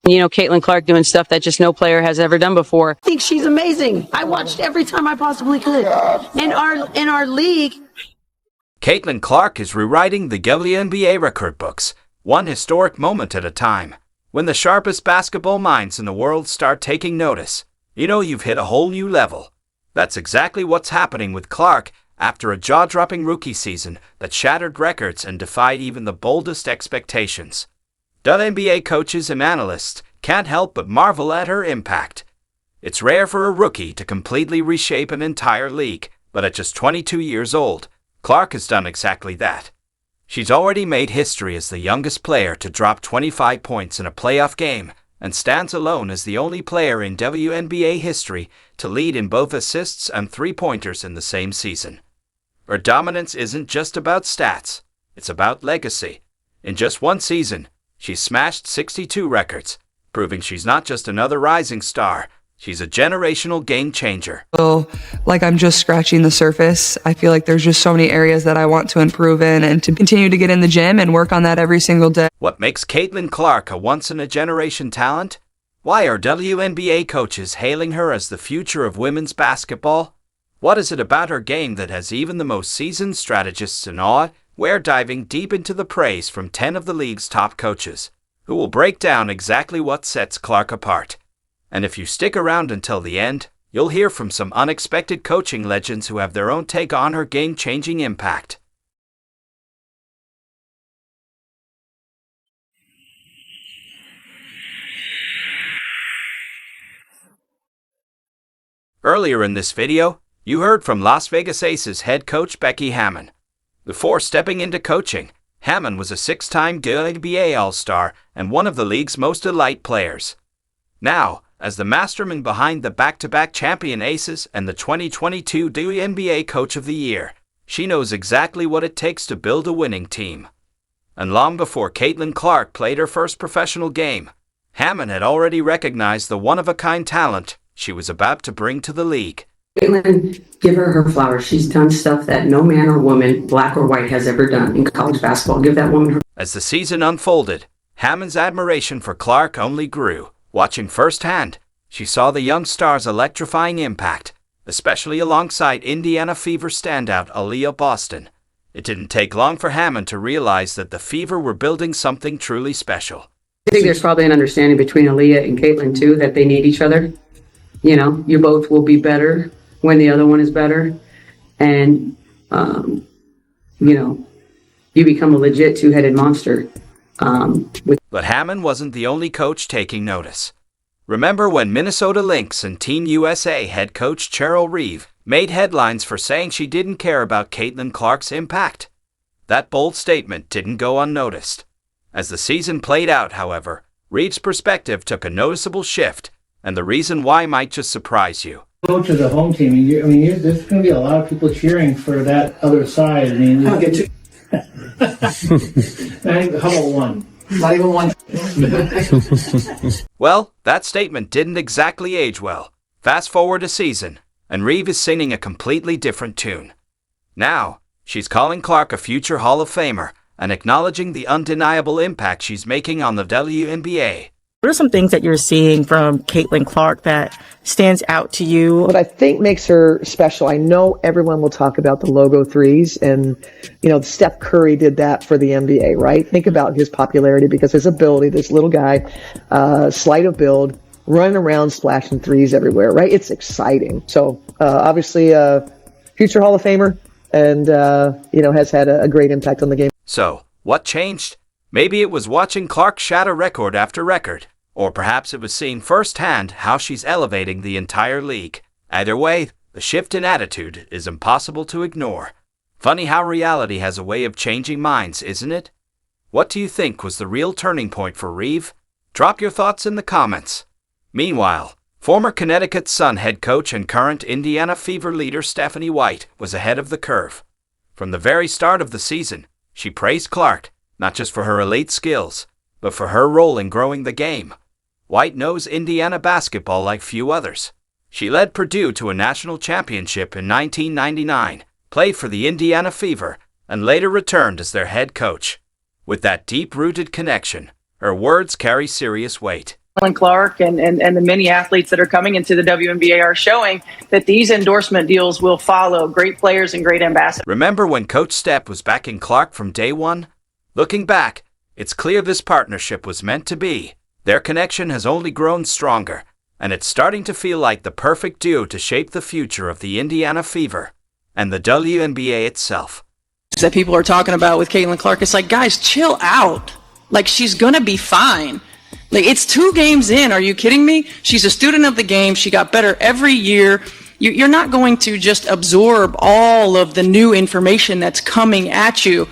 Caitlin Clark doing stuff that just no player has ever done before. I think she's amazing. I watched every time I possibly could. In our league. Caitlin Clark is rewriting the WNBA record books, one historic moment at a time. When the sharpest basketball minds in the world start taking notice, you've hit a whole new level. That's exactly what's happening with Clark after a jaw-dropping rookie season that shattered records and defied even the boldest expectations. WNBA coaches and analysts can't help but marvel at her impact. It's rare for a rookie to completely reshape an entire league, but at just 22 years old, Clark has done exactly that. She's already made history as the youngest player to drop 25 points in a playoff game and stands alone as the only player in WNBA history to lead in both assists and three-pointers in the same season. Her dominance isn't just about stats, it's about legacy. In just one season, she's smashed 62 records, proving she's not just another rising star, she's a generational game changer. Like I'm just scratching the surface. I feel like there's just so many areas that I want to improve in and to continue to get in the gym and work on that every single day. What makes Caitlin Clark a once-in-a-generation talent? Why are WNBA coaches hailing her as the future of women's basketball? What is it about her game that has even the most seasoned strategists in awe? We're diving deep into the praise from 10 of the league's top coaches, who will break down exactly what sets Clark apart. And if you stick around until the end, you'll hear from some unexpected coaching legends who have their own take on her game-changing impact. Earlier in this video, you heard from Las Vegas Aces head coach Becky Hammon. Before stepping into coaching, Hammon was a 6-time WNBA All-Star and one of the league's most elite players. Now, as the mastermind behind the back-to-back champion Aces and the 2022 WNBA Coach of the Year, she knows exactly what it takes to build a winning team. And long before Caitlin Clark played her first professional game, Hammon had already recognized the one-of-a-kind talent she was about to bring to the league. Caitlin, give her flowers. She's done stuff that no man or woman, black or white, has ever done in college basketball. Give that woman her. As the season unfolded, Hammon's admiration for Clark only grew. Watching firsthand, she saw the young star's electrifying impact, especially alongside Indiana Fever standout Aaliyah Boston. It didn't take long for Hammon to realize that the Fever were building something truly special. I think there's probably an understanding between Aaliyah and Caitlin, too, that they need each other. You both will be better when the other one is better. And, you become a legit two-headed monster. But Hammon wasn't the only coach taking notice. Remember when Minnesota Lynx and Team USA head coach Cheryl Reeve made headlines for saying she didn't care about Caitlin Clark's impact? That bold statement didn't go unnoticed. As the season played out, however, Reeve's perspective took a noticeable shift, and the reason why might just surprise you. Coach of the home team, there's going to be a lot of people cheering for that other side. I'll get you. How about one? Not even one. Well, that statement didn't exactly age well. Fast forward a season, and Reeve is singing a completely different tune. Now, she's calling Clark a future Hall of Famer and acknowledging the undeniable impact she's making on the WNBA. What are some things that you're seeing from Caitlin Clark that stands out to you? What I think makes her special, I know everyone will talk about the logo threes, and, Steph Curry did that for the NBA, right? Think about his popularity because his ability, this little guy, slight of build, running around splashing threes everywhere, right? It's exciting. So, obviously, future Hall of Famer and, has had a great impact on the game. So, what changed? Maybe it was watching Clark shatter record after record, or perhaps it was seeing firsthand how she's elevating the entire league. Either way, the shift in attitude is impossible to ignore. Funny how reality has a way of changing minds, isn't it? What do you think was the real turning point for Reeve? Drop your thoughts in the comments. Meanwhile, former Connecticut Sun head coach and current Indiana Fever leader Stephanie White was ahead of the curve. From the very start of the season, she praised Clark, not just for her elite skills, but for her role in growing the game. White knows Indiana basketball like few others. She led Purdue to a national championship in 1999, played for the Indiana Fever, and later returned as their head coach. With that deep-rooted connection, her words carry serious weight. Caitlin Clark and the many athletes that are coming into the WNBA are showing that these endorsement deals will follow great players and great ambassadors. Remember when Coach Stepp was backing Clark from day one? Looking back, it's clear this partnership was meant to be. Their connection has only grown stronger, and it's starting to feel like the perfect duo to shape the future of the Indiana Fever and the WNBA itself. That people are talking about with Caitlin Clark, it's like, guys, chill out. Like, she's gonna be fine. Like, it's 2 games in. Are you kidding me? She's a student of the game. She got better every year. You're not going to just absorb all of the new information that's coming at you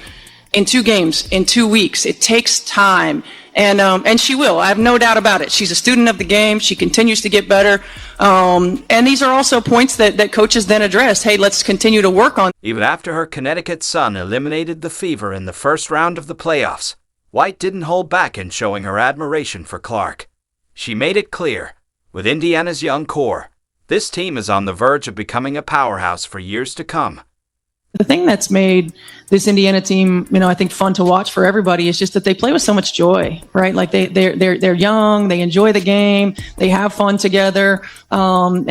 in 2 games, in 2 weeks. It takes time. And she will. I have no doubt about it. She's a student of the game. She continues to get better. And these are also points that coaches then address. Hey, let's continue to work on. Even after her Connecticut Sun eliminated the Fever in the first round of the playoffs, White didn't hold back in showing her admiration for Clark. She made it clear, with Indiana's young core, this team is on the verge of becoming a powerhouse for years to come. The thing that's made this Indiana team, I think fun to watch for everybody is just that they play with so much joy, right? Like they're young, they enjoy the game, they have fun together, and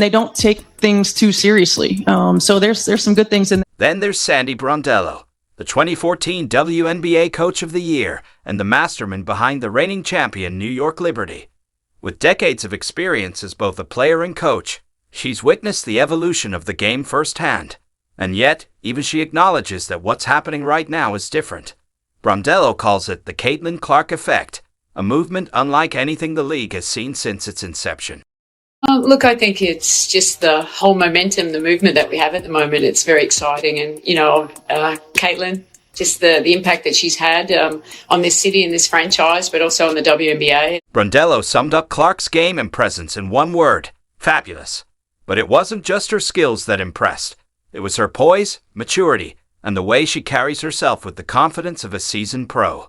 they don't take things too seriously. So there's some good things in there. Then there's Sandy Brondello, the 2014 WNBA Coach of the Year and the mastermind behind the reigning champion New York Liberty. With decades of experience as both a player and coach, she's witnessed the evolution of the game firsthand. And yet, even she acknowledges that what's happening right now is different. Brondello calls it the Caitlin Clark effect, a movement unlike anything the league has seen since its inception. Look, I think it's just the whole momentum, the movement that we have at the moment. It's very exciting. And, Caitlin, just the impact that she's had on this city and this franchise, but also on the WNBA. Brondello summed up Clark's game and presence in one word: fabulous. But it wasn't just her skills that impressed. It was her poise, maturity, and the way she carries herself with the confidence of a seasoned pro.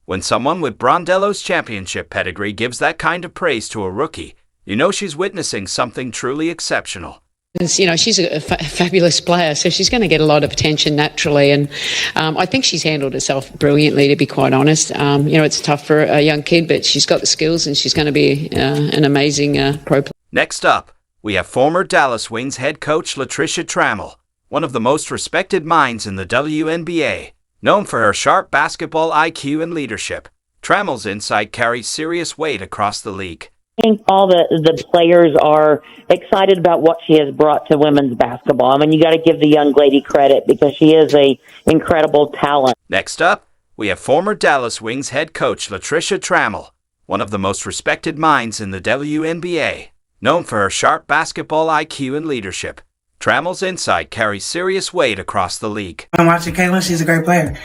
When someone with Brondello's championship pedigree gives that kind of praise to a rookie, you know she's witnessing something truly exceptional. She's a fabulous player, so she's going to get a lot of attention naturally. And I think she's handled herself brilliantly, to be quite honest. It's tough for a young kid, but she's got the skills and she's going to be an amazing pro player. Next up, we have former Dallas Wings head coach Latricia Trammell, one of the most respected minds in the WNBA. Known for her sharp basketball IQ and leadership, Trammell's insight carries serious weight across the league. I think all the players are excited about what she has brought to women's basketball. I mean, you got to give the young lady credit because she is a incredible talent. Next up, we have former Dallas Wings head coach Latricia Trammell, one of the most respected minds in the WNBA. Known for her sharp basketball IQ and leadership, Trammell's insight carries serious weight across the league. I'm watching Caitlin. She's a great player.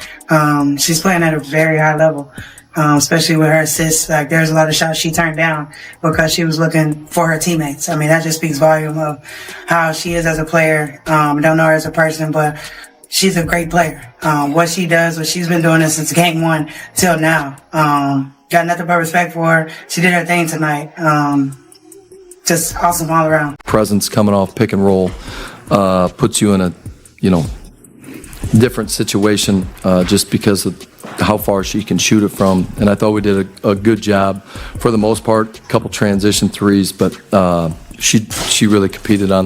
She's playing at a very high level, especially with her assists. Like, there's a lot of shots she turned down because she was looking for her teammates. I mean, that just speaks volume of how she is as a player. I don't know her as a person, but she's a great player. What she does, what she's been doing since game 1 till now. Got nothing but respect for her. She did her thing tonight. Just awesome all around. Presence coming off pick and roll puts you in a, different situation just because of how far she can shoot it from. And I thought we did a good job for the most part. A couple transition threes, but she really competed on.